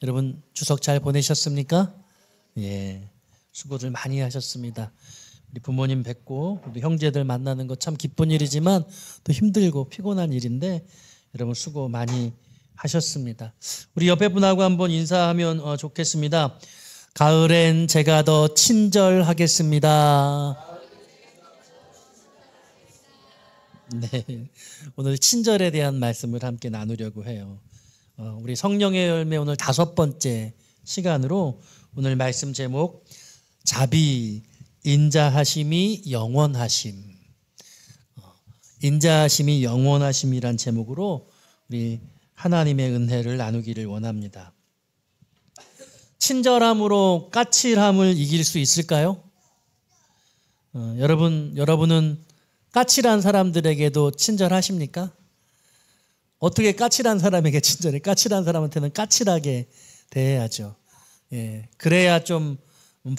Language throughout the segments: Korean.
여러분 추석 잘 보내셨습니까? 예, 수고들 많이 하셨습니다. 우리 부모님 뵙고 우리 형제들 만나는 거 참 기쁜 일이지만 또 힘들고 피곤한 일인데 여러분 수고 많이 하셨습니다. 우리 옆에 분하고 한번 인사하면 좋겠습니다. 가을엔 제가 더 친절하겠습니다. 네, 오늘 친절에 대한 말씀을 함께 나누려고 해요. 우리 성령의 열매 오늘 5번째 시간으로 오늘 말씀 제목 자비, 인자하심이 영원하심. 인자하심이 영원하심이란 제목으로 우리 하나님의 은혜를 나누기를 원합니다. 친절함으로 까칠함을 이길 수 있을까요? 여러분은 까칠한 사람들에게도 친절하십니까? 어떻게 까칠한 사람에게 친절해? 까칠한 사람한테는 까칠하게 대해야죠. 예, 그래야 좀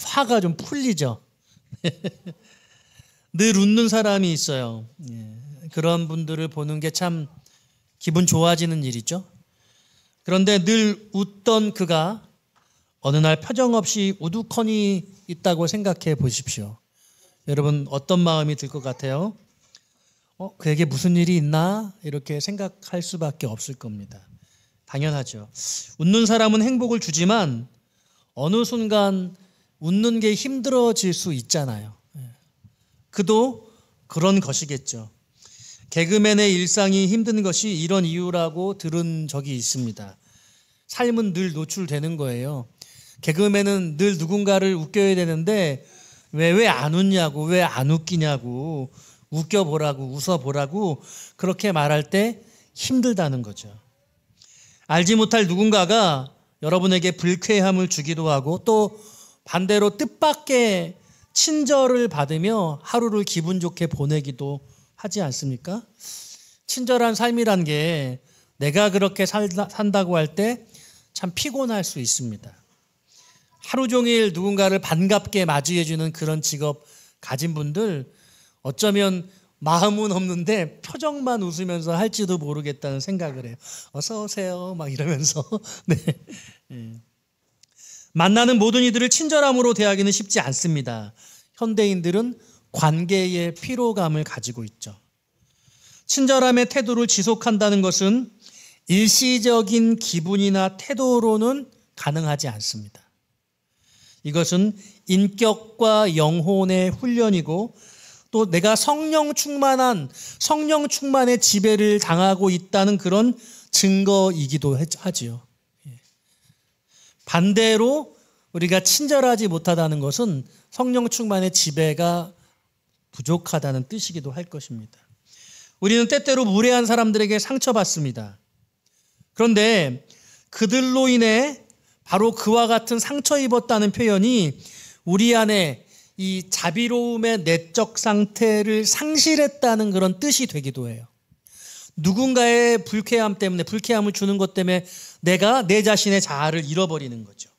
화가 좀 풀리죠. 늘 웃는 사람이 있어요. 예, 그런 분들을 보는 게 참 기분 좋아지는 일이죠. 그런데 늘 웃던 그가 어느 날 표정 없이 우두커니 있다고 생각해 보십시오. 여러분 어떤 마음이 들 것 같아요? 그에게 무슨 일이 있나? 이렇게 생각할 수밖에 없을 겁니다. 당연하죠. 웃는 사람은 행복을 주지만 어느 순간 웃는 게 힘들어질 수 있잖아요. 그도 그런 것이겠죠. 개그맨의 일상이 힘든 것이 이런 이유라고 들은 적이 있습니다. 삶은 늘 노출되는 거예요. 개그맨은 늘 누군가를 웃겨야 되는데 왜 안 웃냐고, 왜 안 웃기냐고, 웃겨보라고, 웃어보라고 그렇게 말할 때 힘들다는 거죠. 알지 못할 누군가가 여러분에게 불쾌함을 주기도 하고 또 반대로 뜻밖의 친절을 받으며 하루를 기분 좋게 보내기도 하지 않습니까? 친절한 삶이란 게 내가 그렇게 산다고 할 때 참 피곤할 수 있습니다. 하루 종일 누군가를 반갑게 맞이해주는 그런 직업 가진 분들 어쩌면 마음은 없는데 표정만 웃으면서 할지도 모르겠다는 생각을 해요. 어서 오세요 막 이러면서. 네. 만나는 모든 이들을 친절함으로 대하기는 쉽지 않습니다. 현대인들은 관계의 피로감을 가지고 있죠. 친절함의 태도를 지속한다는 것은 일시적인 기분이나 태도로는 가능하지 않습니다. 이것은 인격과 영혼의 훈련이고 또 내가 성령 충만의 지배를 당하고 있다는 그런 증거이기도 하지요. 반대로 우리가 친절하지 못하다는 것은 성령 충만의 지배가 부족하다는 뜻이기도 할 것입니다. 우리는 때때로 무례한 사람들에게 상처받습니다. 그런데 그들로 인해 바로 그와 같은 상처 입었다는 표현이 우리 안에 이 자비로움의 내적 상태를 상실했다는 그런 뜻이 되기도 해요. 누군가의 불쾌함을 주는 것 때문에 내가 내 자신의 자아를 잃어버리는 거죠.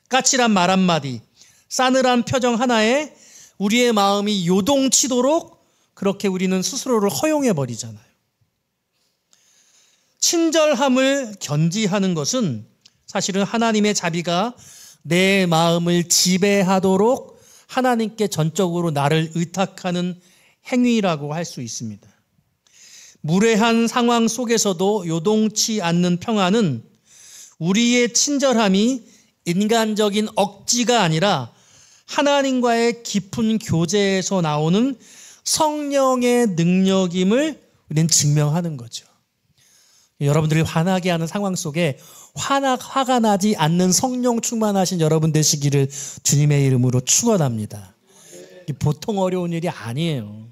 까칠한 말 한마디, 싸늘한 표정 하나에 우리의 마음이 요동치도록 그렇게 우리는 스스로를 허용해 버리잖아요. 친절함을 견지하는 것은 사실은 하나님의 자비가 내 마음을 지배하도록 하나님께 전적으로 나를 의탁하는 행위라고 할 수 있습니다. 무례한 상황 속에서도 요동치 않는 평안은 우리의 친절함이 인간적인 억지가 아니라 하나님과의 깊은 교제에서 나오는 성령의 능력임을 우리는 증명하는 거죠. 여러분들이 화나게 하는 상황 속에 화가 나지 않는 성령 충만하신 여러분 되시기를 주님의 이름으로 축원합니다. 보통 어려운 일이 아니에요.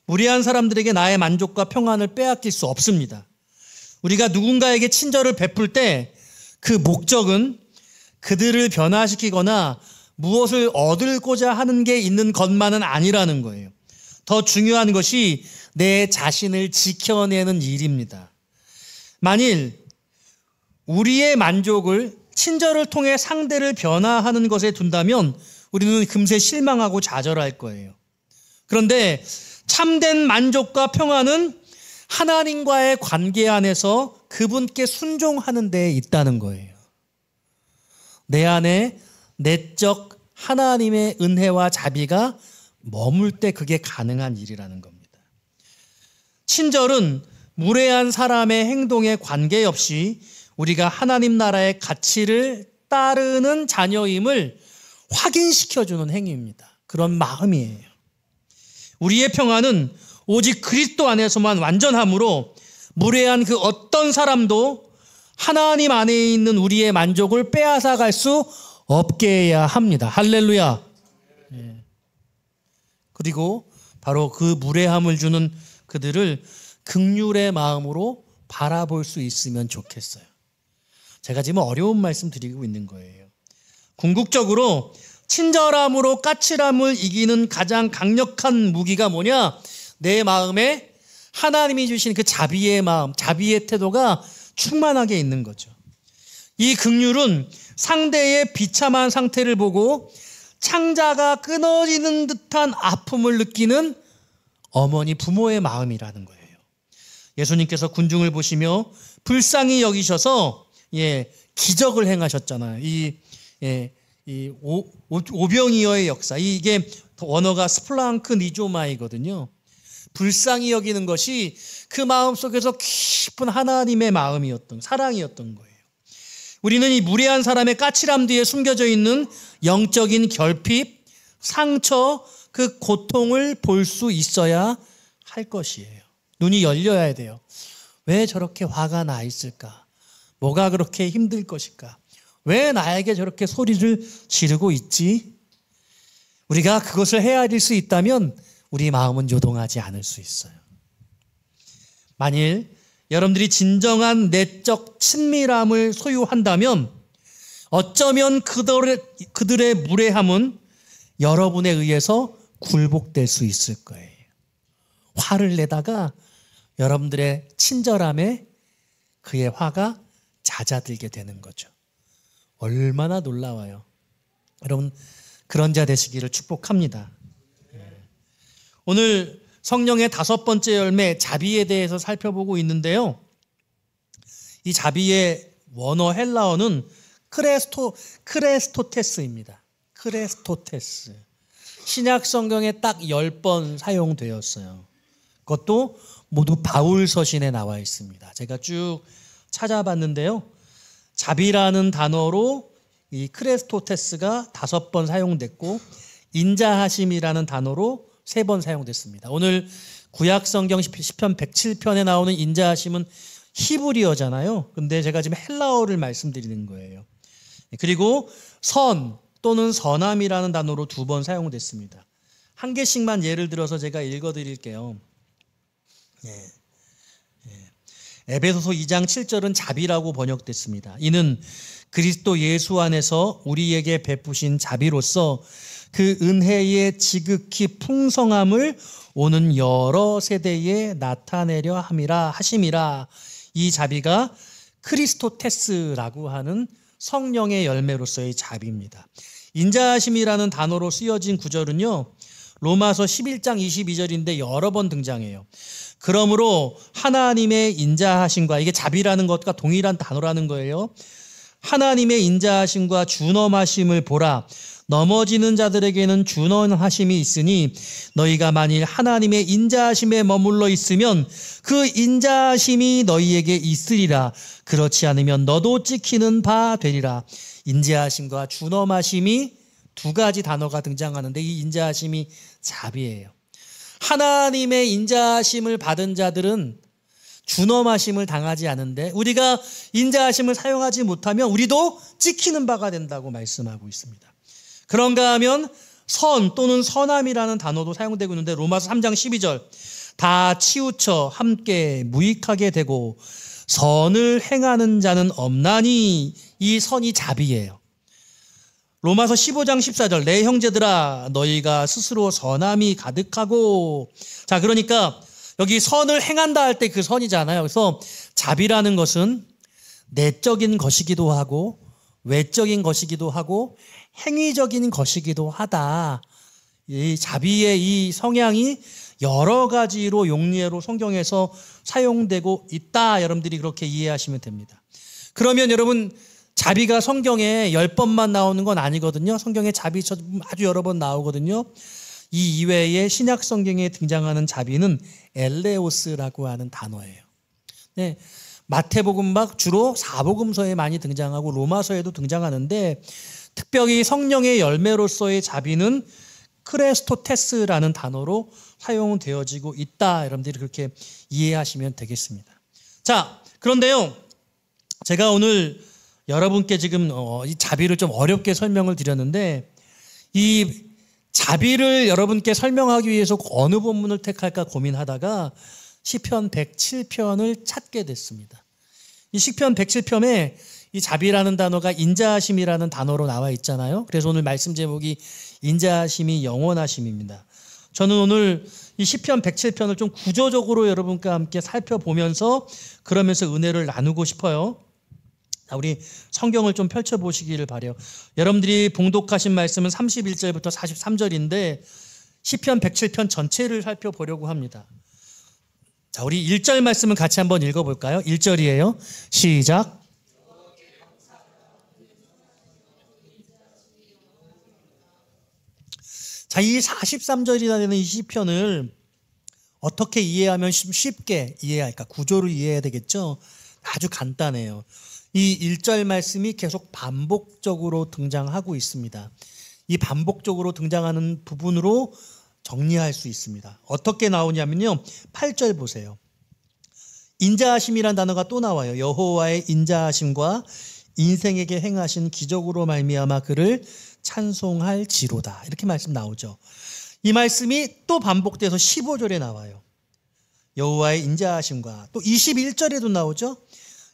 무례한 사람들에게 나의 만족과 평안을 빼앗길 수 없습니다. 우리가 누군가에게 친절을 베풀 때 그 목적은 그들을 변화시키거나 무엇을 얻고자 하는 게 있는 것만은 아니라는 거예요. 더 중요한 것이 내 자신을 지켜내는 일입니다. 만일 우리의 만족을 친절을 통해 상대를 변화하는 것에 둔다면 우리는 금세 실망하고 좌절할 거예요. 그런데 참된 만족과 평안은 하나님과의 관계 안에서 그분께 순종하는 데에 있다는 거예요. 내 안에 내적 하나님의 은혜와 자비가 머물 때 그게 가능한 일이라는 겁니다. 친절은 무례한 사람의 행동에 관계없이 우리가 하나님 나라의 가치를 따르는 자녀임을 확인시켜주는 행위입니다. 그런 마음이에요. 우리의 평안은 오직 그리스도 안에서만 완전함으로 무례한 그 어떤 사람도 하나님 안에 있는 우리의 만족을 빼앗아갈 수 없게 해야 합니다. 할렐루야. 그리고 바로 그 무례함을 주는 그들을 긍휼의 마음으로 바라볼 수 있으면 좋겠어요. 제가 지금 어려운 말씀 드리고 있는 거예요. 궁극적으로 친절함으로 까칠함을 이기는 가장 강력한 무기가 뭐냐? 내 마음에 하나님이 주신 그 자비의 마음, 자비의 태도가 충만하게 있는 거죠. 이 긍휼은 상대의 비참한 상태를 보고 창자가 끊어지는 듯한 아픔을 느끼는 어머니, 부모의 마음이라는 거예요. 예수님께서 군중을 보시며 불쌍히 여기셔서 기적을 행하셨잖아요. 이 오병이어의 역사, 이게 원어가 스플랑크 니조마이거든요. 불쌍히 여기는 것이 그 마음 속에서 깊은 하나님의 마음이었던, 사랑이었던 거예요. 우리는 이 무례한 사람의 까칠함 뒤에 숨겨져 있는 영적인 결핍, 상처, 그 고통을 볼 수 있어야 할 것이에요. 눈이 열려야 돼요. 왜 저렇게 화가 나 있을까? 뭐가 그렇게 힘들 것일까? 왜 나에게 저렇게 소리를 지르고 있지? 우리가 그것을 헤아릴 수 있다면 우리 마음은 요동하지 않을 수 있어요. 만일 여러분들이 진정한 내적 친밀함을 소유한다면 어쩌면 그들의 무례함은 여러분에 의해서 굴복될 수 있을 거예요. 화를 내다가 여러분들의 친절함에 그의 화가 잦아들게 되는 거죠. 얼마나 놀라워요. 여러분, 그런 자 되시기를 축복합니다. 오늘 성령의 5번째 열매 자비에 대해서 살펴보고 있는데요. 이 자비의 원어 헬라어는 크레스토테스입니다. 크레스토테스. 신약 성경에 딱 10번 사용되었어요. 그것도 모두 바울 서신에 나와 있습니다. 제가 쭉 찾아봤는데요. 자비라는 단어로 이 크레스토테스가 5번 사용됐고 인자하심이라는 단어로 3번 사용됐습니다. 오늘 구약성경 시편 107편에 나오는 인자하심은 히브리어잖아요. 근데 제가 지금 헬라어를 말씀드리는 거예요. 그리고 선 또는 선함이라는 단어로 2번 사용됐습니다. 한 개씩만 예를 들어서 제가 읽어드릴게요. 에베소서 2장 7절은 자비라고 번역됐습니다. 이는 그리스도 예수 안에서 우리에게 베푸신 자비로서 그 은혜의 지극히 풍성함을 오는 여러 세대에 나타내려 하심이라. 이 자비가 크리스토테스라고 하는 성령의 열매로서의 자비입니다. 인자하심이라는 단어로 쓰여진 구절은요, 로마서 11장 22절인데 여러 번 등장해요. 그러므로 하나님의 인자하심과, 이게 자비라는 것과 동일한 단어라는 거예요. 하나님의 인자하심과 준엄하심을 보라. 넘어지는 자들에게는 준엄하심이 있으니 너희가 만일 하나님의 인자하심에 머물러 있으면 그 인자하심이 너희에게 있으리라. 그렇지 않으면 너도 찍히는 바 되리라. 인자하심과 준엄하심이 2가지 단어가 등장하는데 이 인자하심이 자비예요. 하나님의 인자하심을 받은 자들은 준엄하심을 당하지 않는데 우리가 인자하심을 사용하지 못하면 우리도 찍히는 바가 된다고 말씀하고 있습니다. 그런가 하면 선 또는 선함이라는 단어도 사용되고 있는데 로마서 3장 12절 다 치우쳐 함께 무익하게 되고 선을 행하는 자는 없나니. 이 선이 자비예요. 로마서 15장 14절 내 형제들아 너희가 스스로 선함이 가득하고. 자, 그러니까 여기 선을 행한다 할 때 그 선이잖아요. 그래서 자비라는 것은 내적인 것이기도 하고 외적인 것이기도 하고 행위적인 것이기도 하다. 이 자비의 이 성향이 여러 가지로 용례로 성경에서 사용되고 있다. 여러분들이 그렇게 이해하시면 됩니다. 그러면 여러분, 자비가 성경에 10번만 나오는 건 아니거든요. 성경에 자비 아주 여러 번 나오거든요. 이 이외에 신약 성경에 등장하는 자비는 엘레오스라고 하는 단어예요. 네, 마태복음 주로 사복음서에 많이 등장하고 로마서에도 등장하는데, 특별히 성령의 열매로서의 자비는 크레스토테스라는 단어로 사용되어지고 있다. 여러분들이 그렇게 이해하시면 되겠습니다. 자, 그런데요, 제가 오늘 여러분께 지금 이 자비를 좀 어렵게 설명을 드렸는데, 이 자비를 여러분께 설명하기 위해서 어느 본문을 택할까 고민하다가 시편 107편을 찾게 됐습니다. 이 시편 107편에 이 자비라는 단어가 인자하심이라는 단어로 나와 있잖아요. 그래서 오늘 말씀 제목이 인자하심이 영원하심입니다. 저는 오늘 이 시편 107편을 좀 구조적으로 여러분과 함께 살펴보면서 그러면서 은혜를 나누고 싶어요. 우리 성경을 좀 펼쳐보시기를 바라요. 여러분들이 봉독하신 말씀은 31절부터 43절인데 시편 107편 전체를 살펴보려고 합니다. 자, 우리 1절 말씀을 같이 한번 읽어볼까요? 1절이에요. 시작. 자, 이 43절이라는 이 시편을 어떻게 이해하면 쉽게 이해할까? 구조를 이해해야 되겠죠? 아주 간단해요. 이 1절 말씀이 계속 반복적으로 등장하고 있습니다. 이 반복적으로 등장하는 부분으로 정리할 수 있습니다. 어떻게 나오냐면요, 8절 보세요. 인자하심이란 단어가 또 나와요. 여호와의 인자하심과 인생에게 행하신 기적으로 말미암아 그를 찬송할지로다. 이렇게 말씀 나오죠. 이 말씀이 또 반복돼서 15절에 나와요. 여호와의 인자하심과, 또 21절에도 나오죠.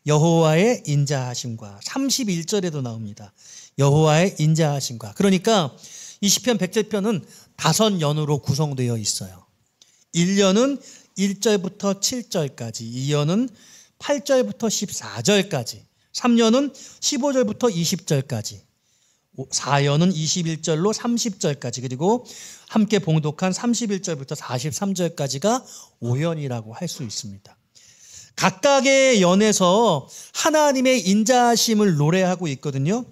여호와의 인자하심과, 31절에도 나옵니다. 여호와의 인자하심과. 그러니까 이 시편 107편은 5연으로 구성되어 있어요. 1년은 1절부터 7절까지, 2년은 8절부터 14절까지, 3년은 15절부터 20절까지, 4년은 21절로 30절까지, 그리고 함께 봉독한 31절부터 43절까지가 5연이라고 할 수 있습니다. 각각의 연에서 하나님의 인자하심을 노래하고 있거든요.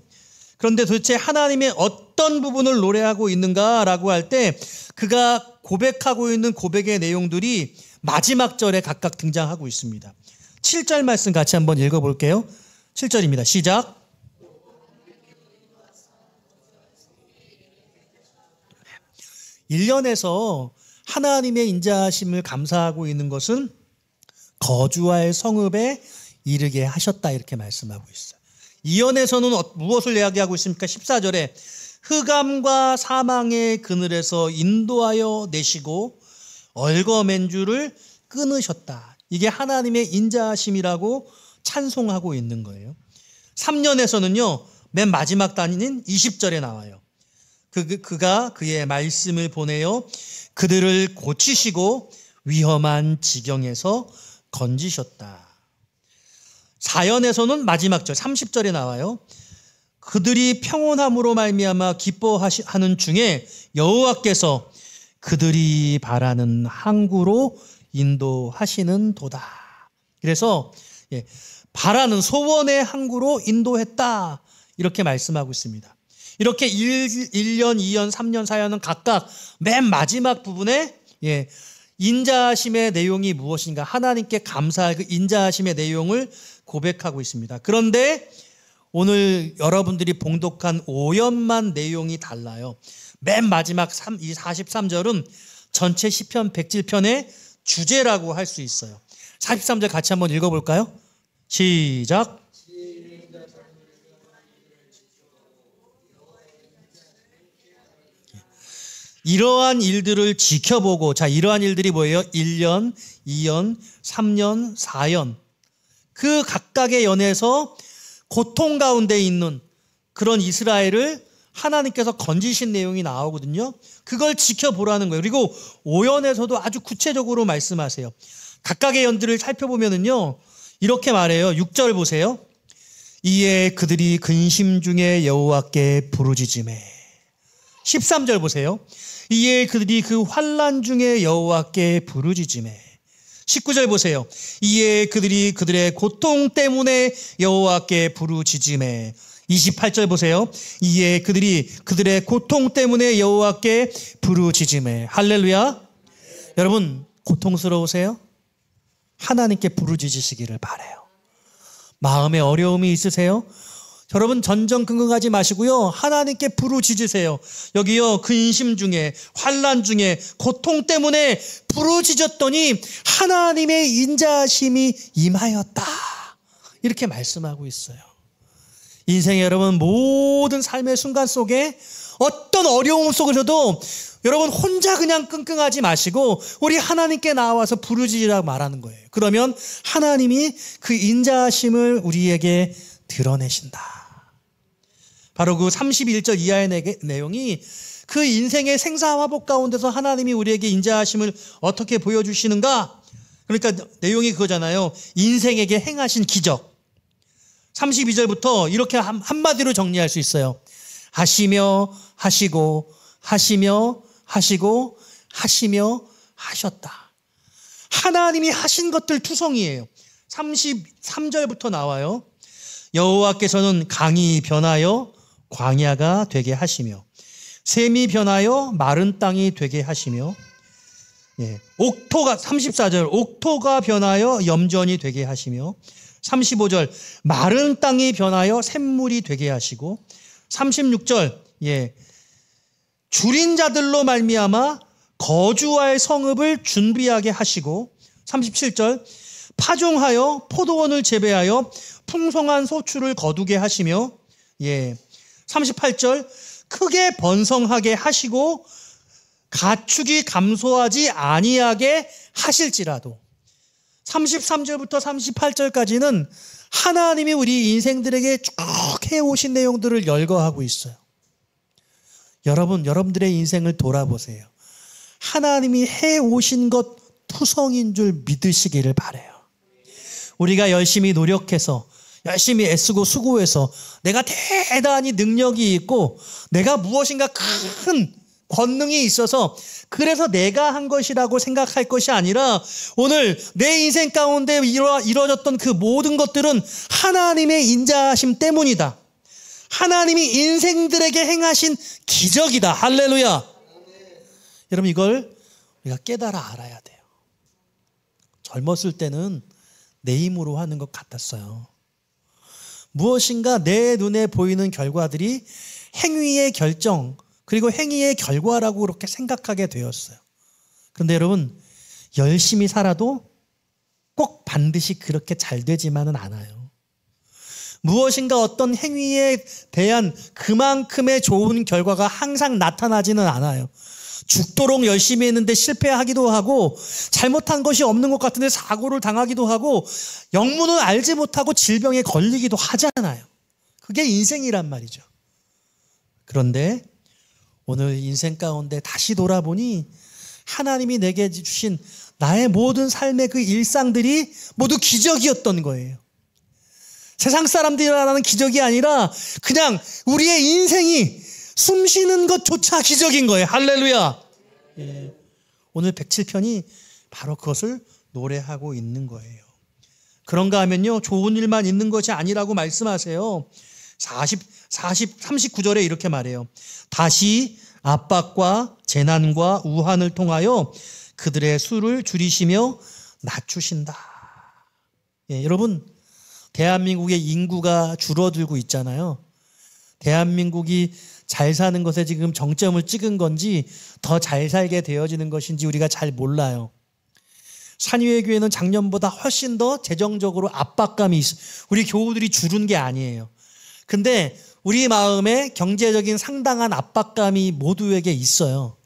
그런데 도대체 하나님의 어떤 부분을 노래하고 있는가라고 할 때 그가 고백하고 있는 고백의 내용들이 마지막 절에 각각 등장하고 있습니다. 7절 말씀 같이 한번 읽어볼게요. 7절입니다. 시작. 1년에서 하나님의 인자하심을 감사하고 있는 것은 거주할 성읍에 이르게 하셨다, 이렇게 말씀하고 있어요. 2년에서는 무엇을 이야기하고 있습니까? 14절에 흑암과 사망의 그늘에서 인도하여 내시고 얽어맨 줄을 끊으셨다. 이게 하나님의 인자하심이라고 찬송하고 있는 거예요. 3년에서는요, 맨 마지막 단위인 20절에 나와요. 그가 그의 말씀을 보내어 그들을 고치시고 위험한 지경에서 건지셨다. 4연에서는 마지막 절 30절에 나와요. 그들이 평온함으로 말미암아 기뻐하는 중에 여호와께서 그들이 바라는 항구로 인도하시는 도다. 그래서 바라는 소원의 항구로 인도했다, 이렇게 말씀하고 있습니다. 이렇게 1년, 2년, 3년, 4년은 각각 맨 마지막 부분에 인자하심의 내용이 무엇인가, 하나님께 감사할 그 인자하심의 내용을 고백하고 있습니다. 그런데 오늘 여러분들이 봉독한 5연만 내용이 달라요. 맨 마지막 이 43절은 전체 시편 107편의 주제라고 할 수 있어요. 43절 같이 한번 읽어볼까요? 시작. 이러한 일들을 지켜보고, 자, 이러한 일들이 뭐예요? 1년, 2년, 3년, 4년. 그 각각의 연에서 고통 가운데 있는 그런 이스라엘을 하나님께서 건지신 내용이 나오거든요. 그걸 지켜보라는 거예요. 그리고 5연에서도 아주 구체적으로 말씀하세요. 각각의 연들을 살펴보면은요, 이렇게 말해요. 6절 보세요. 이에 그들이 근심 중에 여호와께 부르짖으매. 13절 보세요. 이에 그들이 그 환난 중에 여호와께 부르짖으매. 19절 보세요. 이에 그들이 그들의 고통 때문에 여호와께 부르짖으매. 28절 보세요. 이에 그들이 그들의 고통 때문에 여호와께 부르짖으매. 할렐루야. 여러분 고통스러우세요? 하나님께 부르짖으시기를 바라요. 마음에 어려움이 있으세요? 여러분 전전긍긍하지 마시고요. 하나님께 부르짖으세요. 여기요 근심 중에 환난 중에 고통 때문에 부르짖었더니 하나님의 인자하심이 임하였다. 이렇게 말씀하고 있어요. 인생의 여러분 모든 삶의 순간 속에 어떤 어려움 속에서도 여러분 혼자 그냥 끙끙하지 마시고 우리 하나님께 나와서 부르짖으라고 말하는 거예요. 그러면 하나님이 그 인자하심을 우리에게 드러내신다. 바로 그 31절 이하의 내용이 그 인생의 생사화복 가운데서 하나님이 우리에게 인자하심을 어떻게 보여주시는가? 그러니까 내용이 그거잖아요. 인생에게 행하신 기적. 32절부터 이렇게 한마디로 정리할 수 있어요. 하시며 하시고 하시며 하시고 하시며 하셨다. 하나님이 하신 것들 투성이에요. 33절부터 나와요. 여호와께서는 강이 변하여 광야가 되게 하시며 샘이 변하여 마른 땅이 되게 하시며 옥토가 34절 옥토가 변하여 염전이 되게 하시며 35절 마른 땅이 변하여 샘물이 되게 하시고 36절 줄인 자들로 말미암아 거주할 성읍을 준비하게 하시고 37절 파종하여 포도원을 재배하여 풍성한 소출을 거두게 하시며 38절 크게 번성하게 하시고 가축이 감소하지 아니하게 하실지라도 33절부터 38절까지는 하나님이 우리 인생들에게 쭉 해오신 내용들을 열거하고 있어요. 여러분들의 인생을 돌아보세요. 하나님이 해오신 것 투성인 줄 믿으시기를 바라요. 우리가 열심히 노력해서 열심히 애쓰고 수고해서 내가 대단히 능력이 있고 내가 무엇인가 큰 권능이 있어서 그래서 내가 한 것이라고 생각할 것이 아니라 오늘 내 인생 가운데 이루어졌던 그 모든 것들은 하나님의 인자하심 때문이다. 하나님이 인생들에게 행하신 기적이다. 할렐루야. 여러분 이걸 우리가 깨달아 알아야 돼요. 젊었을 때는 내 힘으로 하는 것 같았어요. 무엇인가 내 눈에 보이는 결과들이 행위의 결정 그리고 행위의 결과라고 그렇게 생각하게 되었어요. 그런데 여러분 열심히 살아도 꼭 반드시 그렇게 잘 되지만은 않아요. 무엇인가 어떤 행위에 대한 그만큼의 좋은 결과가 항상 나타나지는 않아요. 죽도록 열심히 했는데 실패하기도 하고 잘못한 것이 없는 것 같은데 사고를 당하기도 하고 영문을 알지 못하고 질병에 걸리기도 하잖아요. 그게 인생이란 말이죠. 그런데 오늘 인생 가운데 다시 돌아보니 하나님이 내게 주신 나의 모든 삶의 그 일상들이 모두 기적이었던 거예요. 세상 사람들이 말하는 기적이 아니라 그냥 우리의 인생이 숨쉬는 것조차 기적인 거예요. 할렐루야. 오늘 107편이 바로 그것을 노래하고 있는 거예요. 그런가 하면요. 좋은 일만 있는 것이 아니라고 말씀하세요. 39절에 이렇게 말해요. 다시 압박과 재난과 우환을 통하여 그들의 수를 줄이시며 낮추신다. 여러분 대한민국의 인구가 줄어들고 있잖아요. 대한민국이 잘 사는 것에 지금 정점을 찍은 건지 더 잘 살게 되어지는 것인지 우리가 잘 몰라요. 산위의 교회는 작년보다 훨씬 더 재정적으로 압박감이 있어요. 우리 교우들이 줄은 게 아니에요. 근데 우리 마음에 경제적인 상당한 압박감이 모두에게 있어요.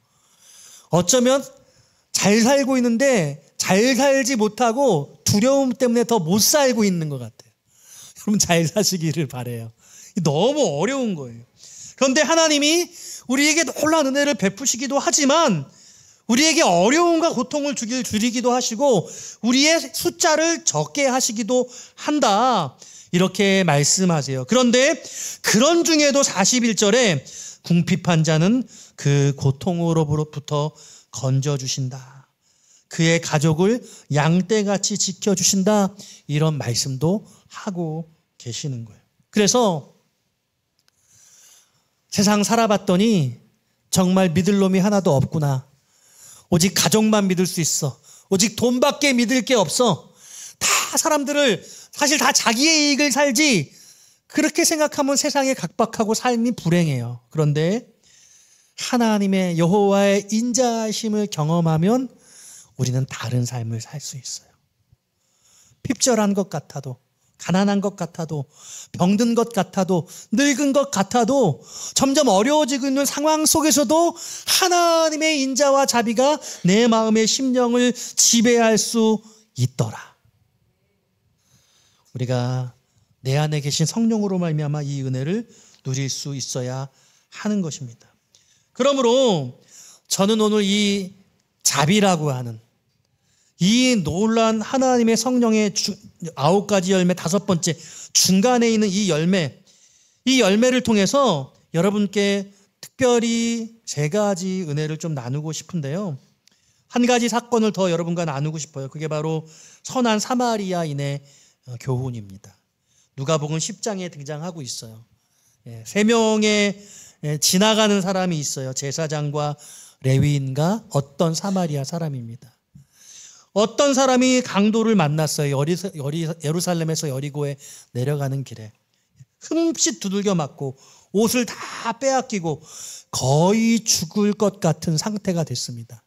어쩌면 잘 살고 있는데 잘 살지 못하고 두려움 때문에 더 못 살고 있는 것 같아요. 여러분 잘 사시기를 바라요. 너무 어려운 거예요. 그런데 하나님이 우리에게 놀라운 은혜를 베푸시기도 하지만 우리에게 어려움과 고통을 줄이기도 하시고 우리의 숫자를 적게 하시기도 한다. 이렇게 말씀하세요. 그런데 그런 중에도 41절에 궁핍한 자는 그 고통으로부터 건져주신다. 그의 가족을 양떼같이 지켜주신다. 이런 말씀도 하고 계시는 거예요. 그래서 세상 살아봤더니 정말 믿을 놈이 하나도 없구나. 오직 가족만 믿을 수 있어. 오직 돈밖에 믿을 게 없어. 다 사람들을 사실 다 자기의 이익을 살지, 그렇게 생각하면 세상에 각박하고 삶이 불행해요. 그런데 하나님의 여호와의 인자하심을 경험하면 우리는 다른 삶을 살 수 있어요. 핍절한 것 같아도, 가난한 것 같아도, 병든 것 같아도, 늙은 것 같아도, 점점 어려워지고 있는 상황 속에서도 하나님의 인자와 자비가 내 마음의 심령을 지배할 수 있더라. 우리가 내 안에 계신 성령으로 말미암아 이 은혜를 누릴 수 있어야 하는 것입니다. 그러므로 저는 오늘 이 자비라고 하는 이 놀라운 하나님의 성령의 9가지 열매 5번째 중간에 있는 이 열매를 통해서 여러분께 특별히 3가지 은혜를 좀 나누고 싶은데요. 한 가지 사건을 더 여러분과 나누고 싶어요. 그게 바로 선한 사마리아인의 교훈입니다. 누가복음 10장에 등장하고 있어요. 3명의 지나가는 사람이 있어요. 제사장과 레위인과 어떤 사마리아 사람입니다. 어떤 사람이 강도를 만났어요. 예루살렘에서 여리고에 내려가는 길에 흠칫 두들겨 맞고 옷을 다 빼앗기고 거의 죽을 것 같은 상태가 됐습니다.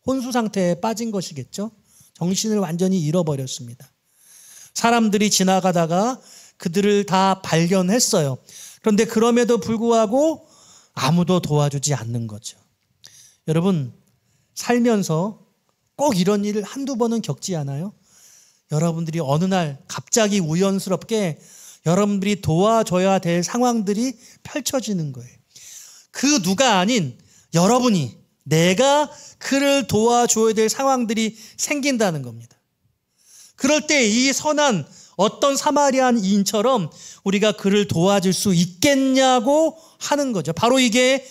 혼수 상태에 빠진 것이겠죠. 정신을 완전히 잃어버렸습니다. 사람들이 지나가다가 그들을 다 발견했어요. 그런데 그럼에도 불구하고 아무도 도와주지 않는 거죠. 여러분, 살면서 꼭 이런 일을 한두 번은 겪지 않아요? 여러분들이 어느 날 갑자기 우연스럽게 여러분들이 도와줘야 될 상황들이 펼쳐지는 거예요. 그 누가 아닌 여러분이, 내가 그를 도와줘야 될 상황들이 생긴다는 겁니다. 그럴 때 이 선한 어떤 사마리아인처럼 우리가 그를 도와줄 수 있겠냐고 하는 거죠. 바로 이게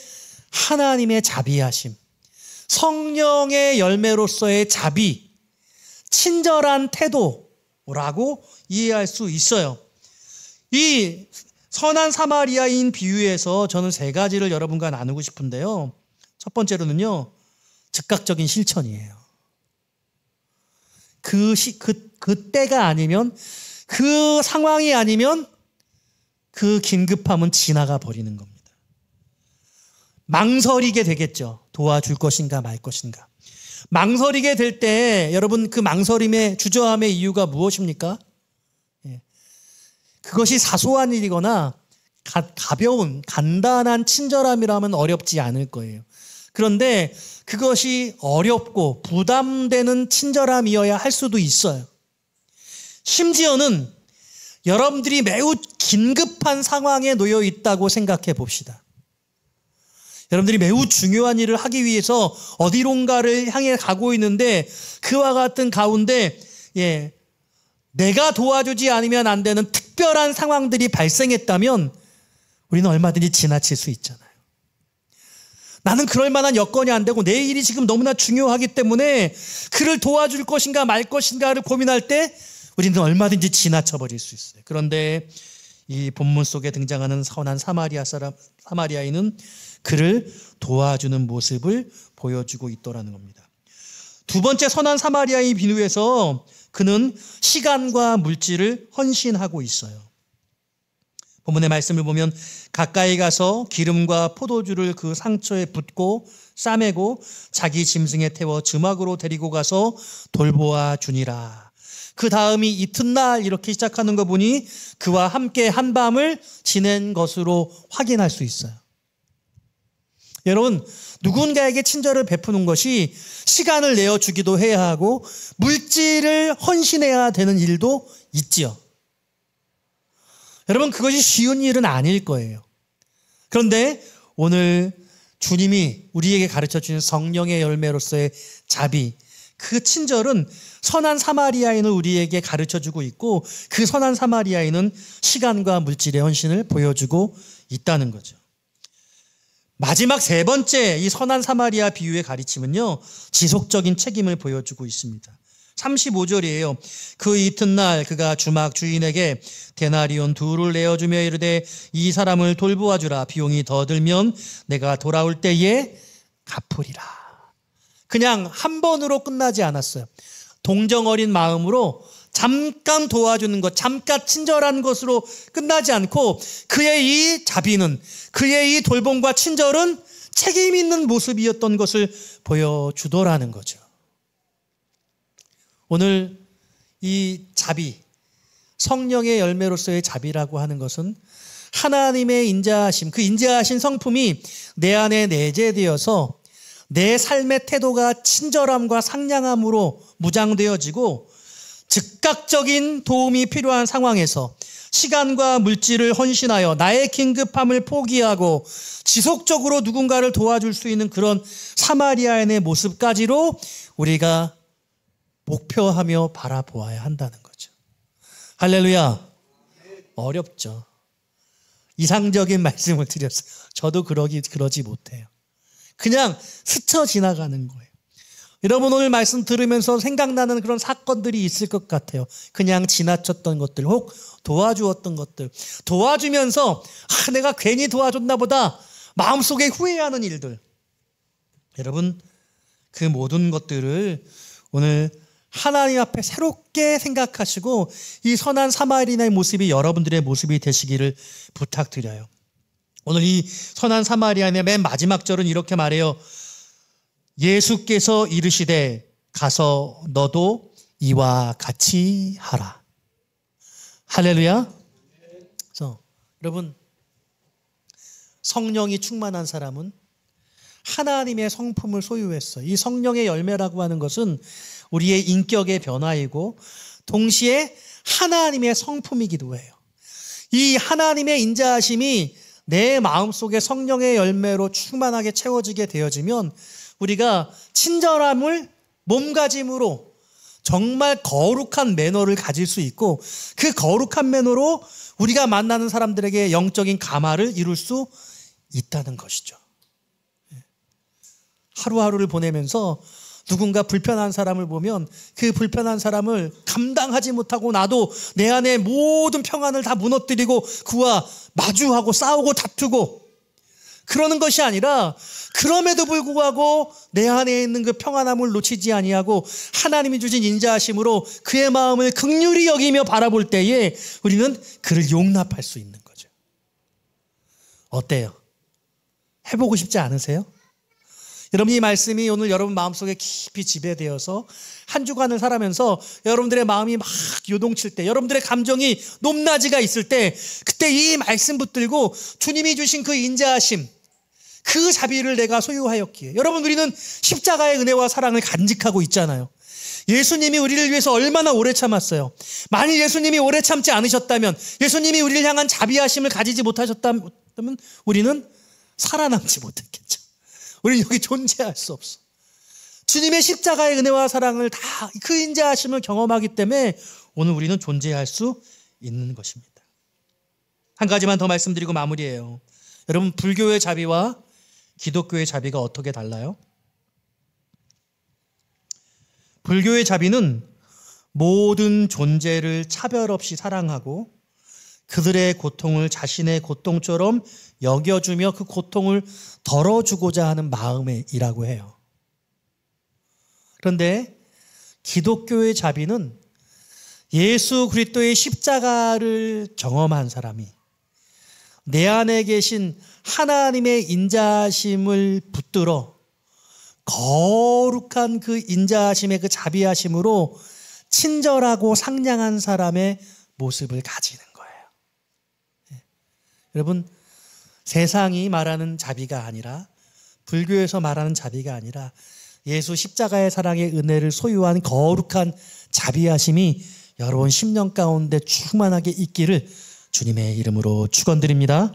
하나님의 자비하심, 성령의 열매로서의 자비, 친절한 태도라고 이해할 수 있어요. 이 선한 사마리아인 비유에서 저는 3가지를 여러분과 나누고 싶은데요. 첫 번째로는요, 즉각적인 실천이에요. 그 때가 아니면, 그 상황이 아니면 그 긴급함은 지나가 버리는 겁니다. 망설이게 되겠죠. 도와줄 것인가 말 것인가. 망설이게 될 때 여러분, 그 망설임의 주저함의 이유가 무엇입니까? 그것이 사소한 일이거나 가벼운 간단한 친절함이라면 어렵지 않을 거예요. 그런데 그것이 어렵고 부담되는 친절함이어야 할 수도 있어요. 심지어는 여러분들이 매우 긴급한 상황에 놓여 있다고 생각해 봅시다. 여러분들이 매우 중요한 일을 하기 위해서 어디론가를 향해 가고 있는데 그와 같은 가운데 내가 도와주지 않으면 안 되는 특별한 상황들이 발생했다면 우리는 얼마든지 지나칠 수 있잖아요. 나는 그럴 만한 여건이 안 되고 내 일이 지금 너무나 중요하기 때문에 그를 도와줄 것인가 말 것인가를 고민할 때 우리는 얼마든지 지나쳐 버릴 수 있어요. 그런데 이 본문 속에 등장하는 선한 사마리아인은 그를 도와주는 모습을 보여주고 있더라는 겁니다. 2번째 선한 사마리아인 비유에서 그는 시간과 물질을 헌신하고 있어요. 본문의 말씀을 보면 가까이 가서 기름과 포도주를 그 상처에 붓고 싸매고 자기 짐승에 태워 주막으로 데리고 가서 돌보아 주니라. 그 다음이 이튿날 이렇게 시작하는 거 보니 그와 함께 한밤을 지낸 것으로 확인할 수 있어요. 여러분, 누군가에게 친절을 베푸는 것이 시간을 내어주기도 해야 하고 물질을 헌신해야 되는 일도 있지요. 여러분, 그것이 쉬운 일은 아닐 거예요. 그런데 오늘 주님이 우리에게 가르쳐주는 성령의 열매로서의 자비, 그 친절은 선한 사마리아인을 우리에게 가르쳐주고 있고, 그 선한 사마리아인은 시간과 물질의 헌신을 보여주고 있다는 거죠. 마지막 세 번째 이 선한 사마리아 비유의 가르침은요, 지속적인 책임을 보여주고 있습니다. 35절이에요. 그 이튿날 그가 주막 주인에게 데나리온 2를 내어주며 이르되 이 사람을 돌보아 주라. 비용이 더 들면 내가 돌아올 때에 갚으리라. 그냥 한 번으로 끝나지 않았어요. 동정 어린 마음으로 잠깐 도와주는 것, 잠깐 친절한 것으로 끝나지 않고 그의 이 자비는, 그의 이 돌봄과 친절은 책임 있는 모습이었던 것을 보여주더라는 거죠. 오늘 이 자비, 성령의 열매로서의 자비라고 하는 것은 하나님의 인자하심, 그 인자하신 성품이 내 안에 내재되어서 내 삶의 태도가 친절함과 상냥함으로 무장되어지고 즉각적인 도움이 필요한 상황에서 시간과 물질을 헌신하여 나의 긴급함을 포기하고 지속적으로 누군가를 도와줄 수 있는 그런 사마리아인의 모습까지로 우리가 목표하며 바라보아야 한다는 거죠. 할렐루야. 어렵죠. 이상적인 말씀을 드렸어요. 저도 그러지 못해요. 그냥 스쳐 지나가는 거예요. 여러분 오늘 말씀 들으면서 생각나는 그런 사건들이 있을 것 같아요. 그냥 지나쳤던 것들, 혹 도와주었던 것들, 도와주면서 내가 괜히 도와줬나 보다 마음속에 후회하는 일들. 여러분 그 모든 것들을 오늘 하나님 앞에 새롭게 생각하시고 이 선한 사마리아인의 모습이 여러분들의 모습이 되시기를 부탁드려요. 오늘 이 선한 사마리아인의 맨 마지막 절은 이렇게 말해요. 예수께서 이르시되 가서 너도 이와 같이 하라. 할렐루야. 그래서 여러분 성령이 충만한 사람은 하나님의 성품을 소유했어요. 이 성령의 열매라고 하는 것은 우리의 인격의 변화이고 동시에 하나님의 성품이기도 해요. 이 하나님의 인자하심이 내 마음속에 성령의 열매로 충만하게 채워지게 되어지면 우리가 친절함을 몸가짐으로 정말 거룩한 매너를 가질 수 있고 그 거룩한 매너로 우리가 만나는 사람들에게 영적인 감화를 이룰 수 있다는 것이죠. 하루하루를 보내면서 누군가 불편한 사람을 보면 그 불편한 사람을 감당하지 못하고 나도 내 안에 모든 평안을 다 무너뜨리고 그와 마주하고 싸우고 다투고 그러는 것이 아니라 그럼에도 불구하고 내 안에 있는 그 평안함을 놓치지 아니하고 하나님이 주신 인자하심으로 그의 마음을 긍휼히 여기며 바라볼 때에 우리는 그를 용납할 수 있는 거죠. 어때요? 해보고 싶지 않으세요? 여러분 이 말씀이 오늘 여러분 마음속에 깊이 지배되어서 한 주간을 살아면서 여러분들의 마음이 막 요동칠 때 여러분들의 감정이 높낮이가 있을 때 그때 이 말씀 붙들고 주님이 주신 그 인자하심 그 자비를 내가 소유하였기에 여러분 우리는 십자가의 은혜와 사랑을 간직하고 있잖아요. 예수님이 우리를 위해서 얼마나 오래 참았어요. 만일 예수님이 오래 참지 않으셨다면 예수님이 우리를 향한 자비하심을 가지지 못하셨다면 우리는 살아남지 못했겠죠. 우리는 여기 존재할 수 없어. 주님의 십자가의 은혜와 사랑을 다 그 인자하심을 경험하기 때문에 오늘 우리는 존재할 수 있는 것입니다. 한 가지만 더 말씀드리고 마무리해요. 여러분 불교의 자비와 기독교의 자비가 어떻게 달라요? 불교의 자비는 모든 존재를 차별 없이 사랑하고 그들의 고통을 자신의 고통처럼 여겨주며 그 고통을 덜어주고자 하는 마음이라고 해요. 그런데 기독교의 자비는 예수 그리스도의 십자가를 경험한 사람이 내 안에 계신 하나님의 인자하심을 붙들어 거룩한 그 인자하심의 그 자비하심으로 친절하고 상냥한 사람의 모습을 가지는 거예요. 여러분 세상이 말하는 자비가 아니라 불교에서 말하는 자비가 아니라 예수 십자가의 사랑의 은혜를 소유한 거룩한 자비하심이 여러분 심령 가운데 충만하게 있기를 주님의 이름으로 축원드립니다.